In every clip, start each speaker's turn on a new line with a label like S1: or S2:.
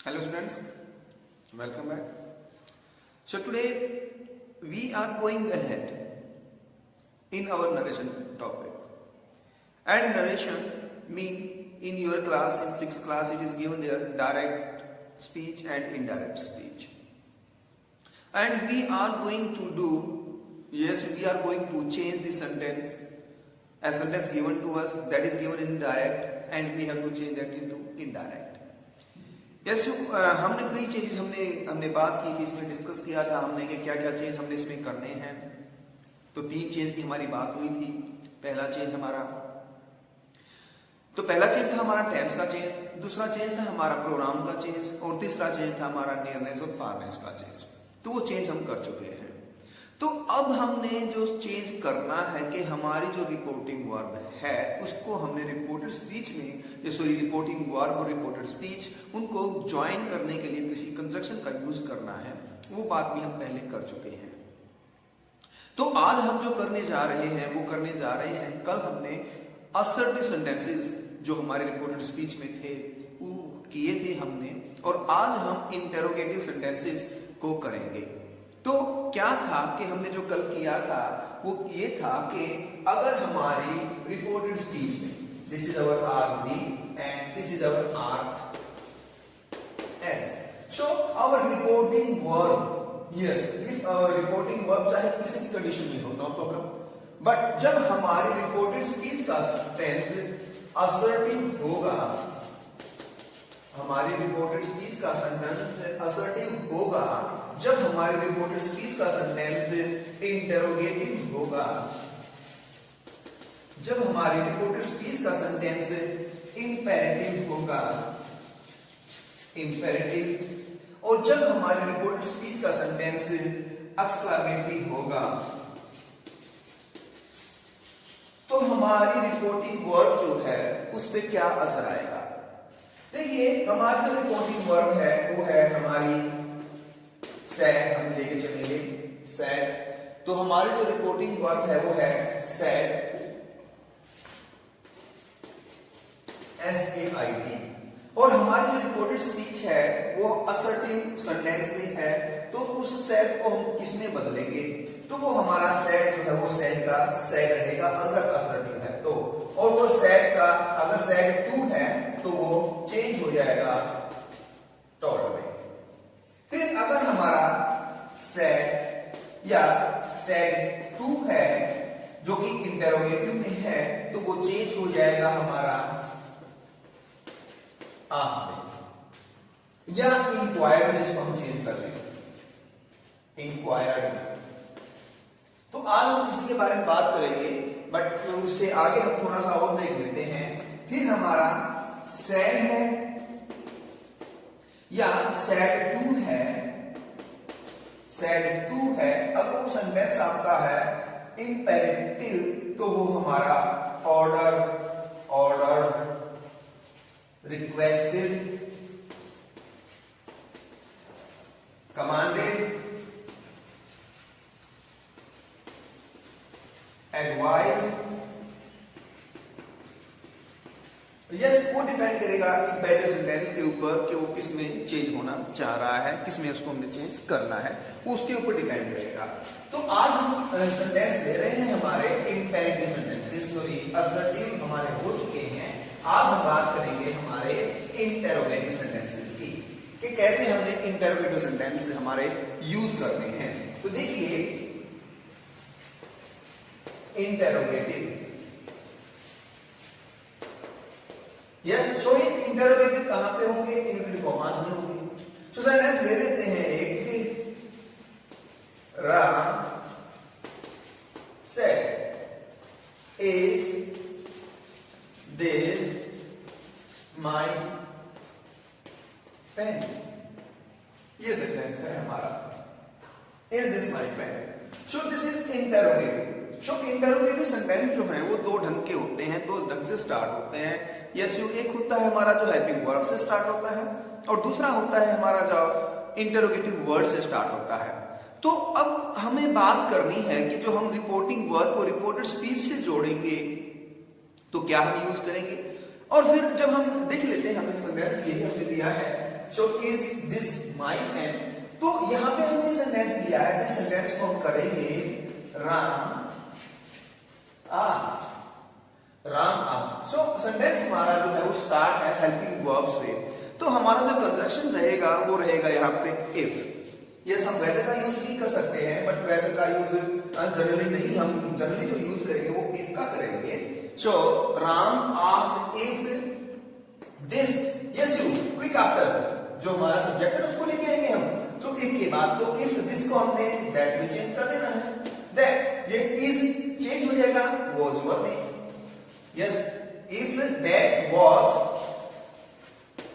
S1: Hello students, welcome back. So today we are going ahead in our narration topic. And narration mean in your class, in 6th class it is given there direct speech and indirect speech. And we are going to do, we are going to change the sentence. A sentence given to us that is given in direct and we have to change that into indirect. हमने कई changes हमने बात की थी, इसमें discuss किया था हमने कि क्या क्या चेंज हमने इसमें करने हैं। तो 3 चेंज की हमारी बात हुई थी। पहला चेंज था हमारा टेंस का चेंज, दूसरा चेंज था हमारा प्रोनाउन का चेंज और तीसरा चेंज था हमारा नियरनेस और फारनेस का चेंज। तो वो चेंज हम कर चुके हैं। तो अब हमने जो चेंज करना है कि हमारी जो रिपोर्टिंग वर्ब है उसको हमने रिपोर्टेड स्पीच में, रिपोर्टिंग वर्ब और रिपोर्टेड स्पीच उनको ज्वाइन करने के लिए किसी कंजक्शन का यूज करना है। वो बात भी हम पहले कर चुके हैं। तो आज हम जो करने जा रहे हैं कल हमने असर्टिव सेंटेंसेस जो हमारे रिपोर्टेड स्पीच में थे वो किए थे हमने, और आज हम इंटेरोगेटिव सेंटेंसेस को करेंगे। तो क्या था कि हमने जो कल किया था वो ये था कि अगर हमारी रिपोर्टेड स्पीच में this is our R B and this is our R S, so our reporting verb, yes if our reporting verb चाहे किसी भी कंडीशन में हो नो प्रॉब्लम, बट जब हमारी रिपोर्टेड स्पीच का टेंस असर्टिव होगा, हमारी रिपोर्टेड स्पीच का सेंटेंस असर्टिव होगा, जब हमारी रिपोर्टेड स्पीच का सेंटेंस इंटेरोगेटिव होगा, जब हमारी रिपोर्टेड स्पीच का सेंटेंस इंपेरेटिव होगा, इंपेरेटिव, और जब हमारी रिपोर्टेड स्पीच का सेंटेंस एक्सक्लेमेटरी होगा, तो हमारी रिपोर्टिंग वर्ब जो है उस पे क्या असर आएगा। देखिए हमारी जो रिपोर्टिंग वर्ब है वो है हमारी सैड, हम लेके चलेंगे सैड। तो हमारी जो रिपोर्टिंग वर्ब है वो है सैड, SAID, और हमारी जो रिपोर्टेड स्पीच है वो असर्टिव सेंटेंस में है। तो उस सैड को हम किस में बदलेंगे, तो वो हमारा सैड जो है वो सैड का सैड रहेगा अगर असर्टिव है तो, और वो सैड का अगर सैड 2 है तो वो चेंज हो जाएगा टॉल्ड में। फिर अगर हमारा सैड या सैड 2 है जो कि इंटेरोगेटिव में है तो वो चेंज हो जाएगा हमारा आस्क में, या इंक्वायर्ड में इसको हम चेंज कर लेंगे इंक्वायर्ड। तो आज हम इसी के बारे में बात करेंगे, बट उससे आगे हम थोड़ा सा और देख लेते हैं। फिर हमारा सैड है या सैड 2 है, सैड 2 है, अगर वो सेंटेंस आपका है इंपेरेटिव तो वो हमारा order, requested, commanded, advise, yes वो डिपेंड करेगा इंपेरेटिव सेंटेंस के ऊपर कि वो किस में चेंज होना चाह रहा है, किस में उसको हमने चेंज करना है, वो उसके ऊपर डिपेंड करेगा। तो आज हम सेंटेंस ले रहे हैं हमारे इंपेरेटिव सेंटेंसेस, सॉरी असर्टिव हमारे हो चुके हैं। आज हम बात करेंगे हमारे इंटेरोगेटिव सेंटेंसेस की कि कैसे हमने इंटेरोगेटिव सेंटेंस हमारे यूज करने हैं। तो देखिए इंटेरोगेटिव, यस, सो ये इंटेरोगेटिव कहां पे होंगे, इनवर्टेड कॉमास में होंगे। सो सेंटेंस ले लेते हैं एक, Ram said is this my pen, ये सेंटेंस है हमारा, is this my pen. So this is interrogative. So interrogative sentence जो है वो 2 ढंग के होते हैं, 2 ढंग से स्टार्ट होते हैं। एक होता है हमारा जो हेल्पिंग वर्ब से स्टार्ट होता है और दूसरा होता है हमारा जो इंटेरोगेटिव वर्ड से स्टार्ट होता है। तो अब हमें बात करनी है कि जो हम रिपोर्टिंग वर्ब को रिपोर्टेड स्पीच से जोड़ेंगे तो क्या हम यूज करेंगे, और फिर जब हम देख लेते हैं, हमें सेंटेंस ये हमने लिया है so is this my pen. तो यहां पे हमने सेंटेंस दिया है, तो सेंटेंस को हम करेंगे राम आ। सो सेंटेंस हमारा जो है वो स्टार्ट है हेल्पिंग वर्ब से। तो हमारा जो कंजक्शन रहेगा वो रहेगा यहाँ पे इफ। यस, हम वेदर का यूज भी कर सकते हैं, बट वेदर का यूज जनरली नहीं, हम जनरली जो यूज करेंगे वो इफ का करेंगे। So Ram asked if this, yes you, quick after जो हमारा सब्जेक्ट है उसको लेके आएंगे हम। तो इफ के बाद तो इफ दिस को हमने दैट में चेंज कर देना है। दैट ये इज चेंज हो जाएगा वाज वर्ब में। Yes, if that was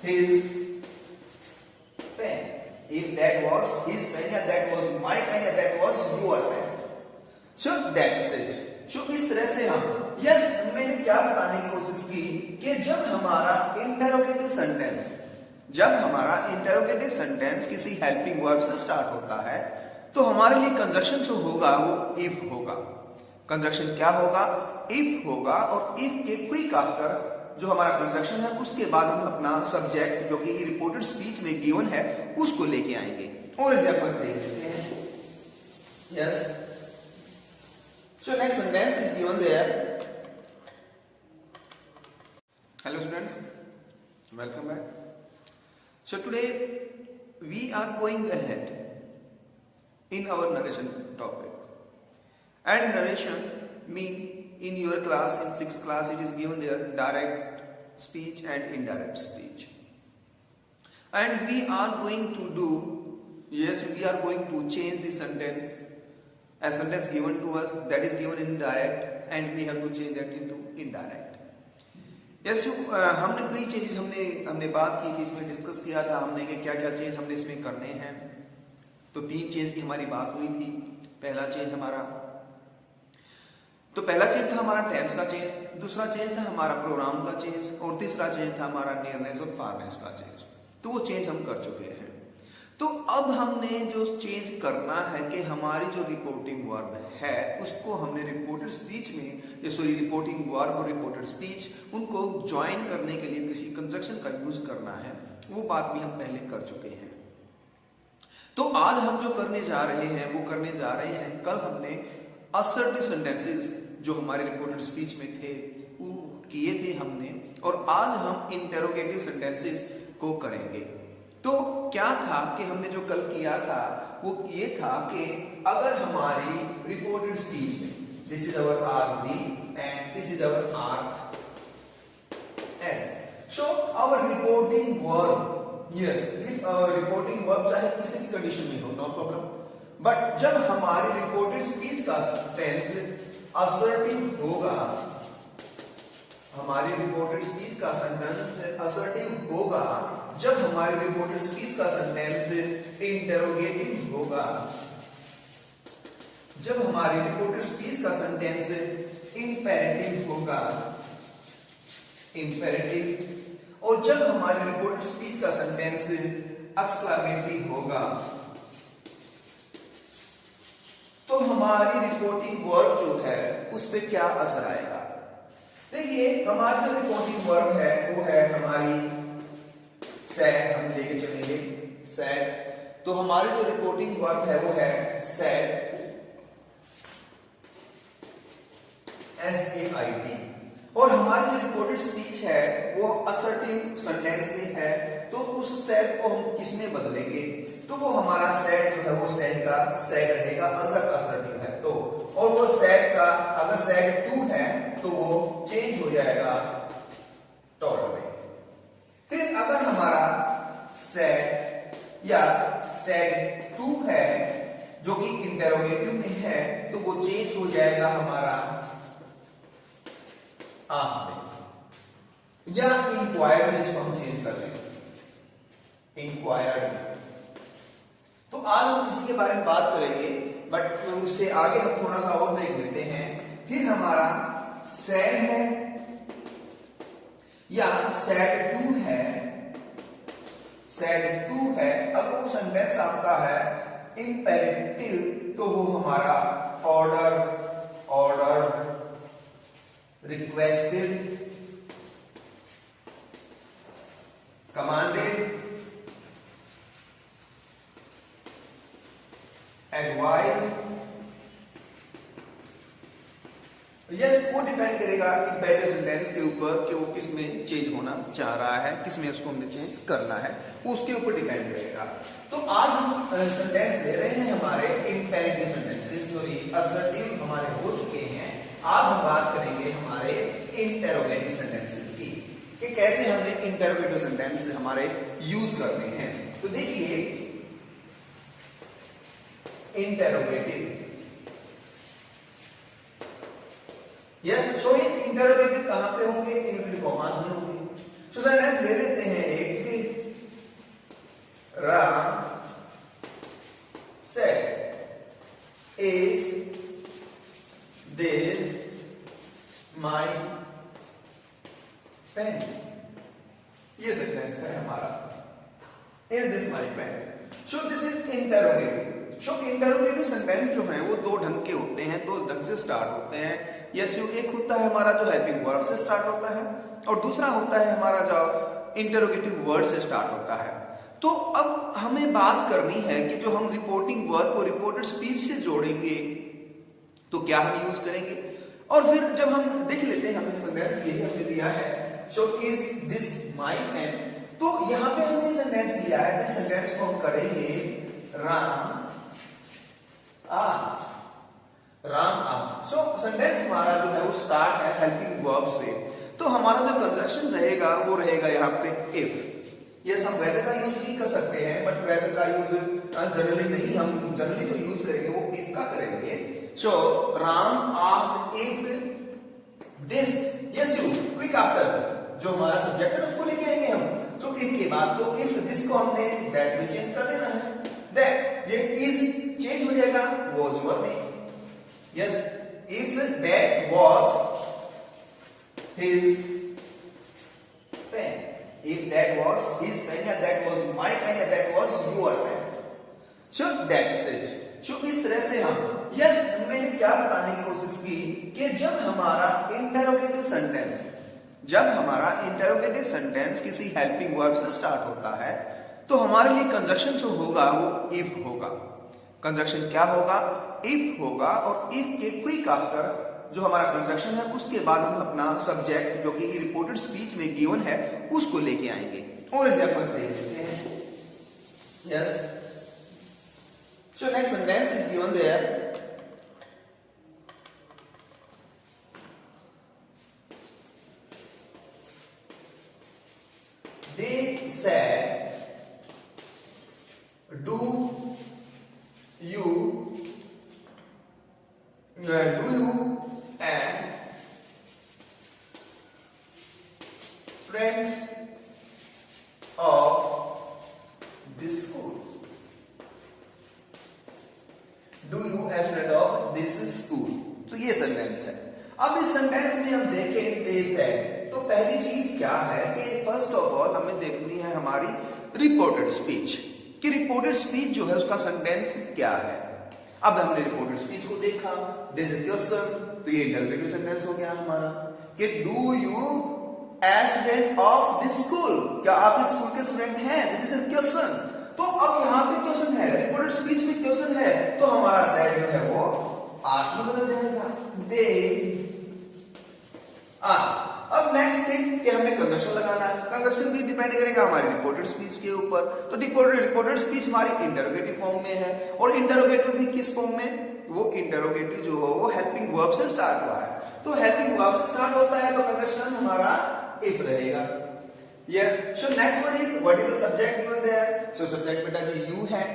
S1: his pen, if that was his pen या that was my pen या that was your pen, so that's it। so इस तरह से हम yes, मैंने क्या बताने की कोशिश की कि जब हमारा इंटेरोगेटिव सेंटेंस किसी हेल्पिंग वर्ब से स्टार्ट होता है तो हमारे लिए कंजक्शन जो होगा वो इफ होगा। कंजक्शन क्या होगा? इफ होगा। और इफ के क्विक आफ्टर जो हमारा कंजक्शन है उसके बाद हम अपना सब्जेक्ट जो कि रिपोर्टेड स्पीच में गिवन है उसको लेके आएंगे। और एग्जांपल्स देख लेते हैं। Yes, so next sentence is given there. Hello students, welcome back. So today we are going ahead in our narration topic. And narration mean in your class, in 6th class, it is given there direct speech and indirect speech, and we are going to do, yes, we are going to change the sentence, a sentence given to us that is given in direct and we have to change that into indirect। yes, हमने कई चीजें हमने बात की कि इसमें discuss किया था हमने कि क्या क्या चेंज हमने इसमें करने हैं। तो 3 चेंज की हमारी बात हुई थी। पहला चेंज था हमारा टेंस का चेंज, दूसरा चेंज था हमारा प्रोनाउन का चेंज, और तीसरा चेंज था हमारा नियरनेस और फारनेस का चेंज। तो वो चेंज हम कर चुके हैं। तो अब हमने जो चेंज करना है कि हमारी जो रिपोर्टिंग वर्ब है उसको हमने रिपोर्टेड स्पीच में, रिपोर्टिंग वर्ब और रिपोर्टेड स्पीच उनको ज्वाइन करने के लिए किसी कंजक्शन का यूज करना है। वो बात भी हम पहले कर चुके हैं। तो आज हम जो करने जा रहे हैं कल हमने असर्टिव सेंटेंसेस जो हमारे रिपोर्टेड स्पीच में थे वो किए थे हमने, और आज हम इंटेरोगेटिव सेंटेंसेस को करेंगे। तो क्या था कि हमने जो कल किया था वो ये था कि अगर हमारी रिपोर्टेड स्पीच में this is our R B and this is our R S, so our reporting verb, yes, if our reporting verb चाहे किसी भी कंडीशन में हो, नो प्रॉब्लम, बट जब हमारी रिपोर्टेड स्पीच का टेंस असर्टिव होगा, हमारी रिपोर्टेड स्पीच का सेंटेंस असर्टिव होगा जब हमारी रिपोर्टेड स्पीच का सेंटेंस इंटेरोगेटिव होगा, जब हमारी रिपोर्टेड स्पीच का सेंटेंस इंपेरेटिव होगा, इंपेरेटिव, और जब हमारी रिपोर्टेड स्पीच का सेंटेंस एक्सक्लेमेटरी होगा तो हमारी रिपोर्टिंग वर्ब जो है उस पे क्या असर आएगा। देखिए हमारी जो रिपोर्टिंग वर्ब है वो है हमारी सैड, हम लेके चलेंगे सैड। तो हमारी जो रिपोर्टिंग वर्ब है वो है सैड, SAID, और हमारी जो रिपोर्टेड स्पीच है वो असर्टिव सेंटेंस में है। तो उस सैड को हम किस में बदलेंगे? तो वो हमारा सैड जो है वो सैड का सैड रहेगा अगर असर्टिव है तो, और वो सैड का अगर सैड 2 है तो वो चेंज हो जाएगा टॉल में। फिर अगर हमारा सैड या सैड 2 है जो कि इंटेरोगेटिव में है तो वो चेंज हो जाएगा हमारा आस्क में, या इंक्वायर्ड में इसको हम चेंज कर लेंगे इंक्वायर्ड। तो आज हम इसी के बारे में बात करेंगे, बट उससे आगे हम थोड़ा सा और देख लेते हैं। फिर हमारा सैड है या सैड 2 है, सैड 2 है, अगर वो सेंटेंस आपका है इंपेरेटिव तो वो हमारा order, requested, commanded, and why, yes वो डिपेंड करेगा इंपेरेटिव सेंटेंस के ऊपर कि वो किस में चेंज होना चाह रहा है, किस में उसको हमने चेंज करना है, वो उसके ऊपर डिपेंड करेगा। तो आज हम सेंटेंस ले रहे हैं हमारे इंपेरेटिव सेंटेंसेस, सॉरी असर्टिव हमारे हो चुके हैं। आज हम बात करेंगे हमारे इंटेरोगेटिव सेंटेंसेस की कि कैसे हमने इंटेरोगेटिव सेंटेंस हमारे यूज करने हैं। तो देखिए इंटेरोगेटिव, यस सो इंटरोगेटिव कहां पे होंगे, इनवर्टेड कॉमास में होंगे। सो सेंटेंस ले लेते हैं एक, Ram said is this my pen, ये सेंटेंस है हमारा, is this my pen. So this is interrogative. So interrogative sentence जो है वो दो ढंग के होते हैं, दो ढंग से स्टार्ट होते हैं। यस यू एक होता है हमारा जो हेल्पिंग वर्ब से स्टार्ट होता है, और दूसरा होता है हमारा जो इंटरोगेटिव वर्ड से स्टार्ट होता है। तो अब हमें बात करनी है कि जो हम रिपोर्टिंग वर्ब को रिपोर्टेड स्पीच से जोड़ेंगे तो क्या हम यूज करेंगे, और फिर जब हम देख लेते हैं हमने सेंटेंस यही हमने लिया है, so is this my pen, तो यहां पे हमने सेंटेंस लिया है, तो सेंटेंस को हम करेंगे राम आज, राम आज। सो सेंटेंस हमारा जो है वो स्टार्ट है हेल्पिंग वर्ब से, तो हमारा जो कंजक्शन रहेगा वो रहेगा यहाँ पे इफ। यस हम वेदर का यूज भी कर सकते हैं, बट वेदर का यूज जनरली नहीं, हम जनरली जो यूज करेंगे वो इफ का करेंगे। सो राम आज if this, yes you quick after जो हमारा सब्जेक्ट है उसको लेके आएंगे हम, तो इफ के बाद तो इफ दिस को हमने दैट में चेंज कर देना है, दैट ये इज चेंज हो जाएगा was your name. Yes, if that was his pen, if that was his pen, या that was my pen, या that was your pen, so that's it. So इस तरह से हम, yes मैंने क्या बताने की कोशिश की कि जब हमारा इंटेरोगेटिव सेंटेंस किसी हेल्पिंग वर्ब से स्टार्ट होता है तो हमारे लिए कंजक्शन जो होगा वो इफ होगा। कंजक्शन क्या होगा, इफ होगा, और इफ के क्विक आफ्टर जो हमारा कंजक्शन है उसके बाद हम अपना सब्जेक्ट जो कि रिपोर्टेड स्पीच में गिवन है उसको लेके आएंगे। और एग्जांपल्स देख लेते हैं। Yes so next sentence is given there, they said do you and friends of this school, do you as friend of this school, तो ये सेंटेंस है। अब इस सेंटेंस में हम देखें they said, तो पहली चीज क्या है कि फर्स्ट ऑफ ऑल हमें देखनी है हमारी रिपोर्टेड स्पीच कि रिपोर्टेड स्पीच जो है उसका सेंटेंस क्या है। अब हमने रिपोर्टेड स्पीच को देखा, दिस इज क्वेश्चन, तो ये इंटरोगेटिव सेंटेंस हो गया हमारा कि do you as student of this school, क्या आप इस स्कूल के स्टूडेंट हैं, दिस इज अ क्वेश्चन। तो अब यहाँ पे क्वेश्चन है, रिपोर्टेड स्पीच में क्वेश्चन है, तो हमारा सेड जो है वो आस्क में बदल जाएगा, दे आस्क। अब नेक्स्ट थिंग कि हमें कंजक्शन लगाना है, कंजक्शन भी डिपेंड करेगा हमारी रिपोर्टेड स्पीच के ऊपर, तो रिपोर्टेड स्पीच हमारी इंटरोगेटिव फॉर्म में है, और इंटरोगेटिव भी किस फॉर्म में, वो इंटरोगेटिव जो हो वो हेल्पिंग वर्ब से स्टार्ट हुआ है, तो हेल्पिंग वर्ब से स्टार्ट होता है तो कंजक्शन हमारा इफ रहेगा। Yes so next one is what is the subject given there, so subject बेटा जी यू है,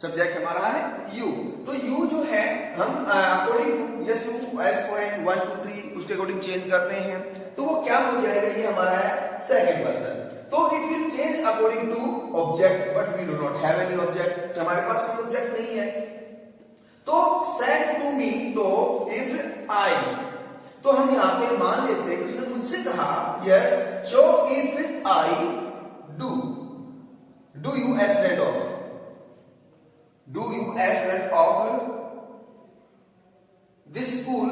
S1: सब्जेक्ट हमारा है यू, तो यू जो है हम according to yes you S point 1 2 3 उसके अकॉर्डिंग चेंज करते हैं, तो वो क्या हो जाएगा, ये हमारा है सेकंड पर्सन, तो it will change according to object, but we do not have any object, हमारे पास कोई ऑब्जेक्ट नहीं है। तो सेड टू मी, तो इफ आई, तो हम यहां पे मान लेते हैं कि उसने मुझसे कहा, yes so if I do you as friend of, do you as friend of this school,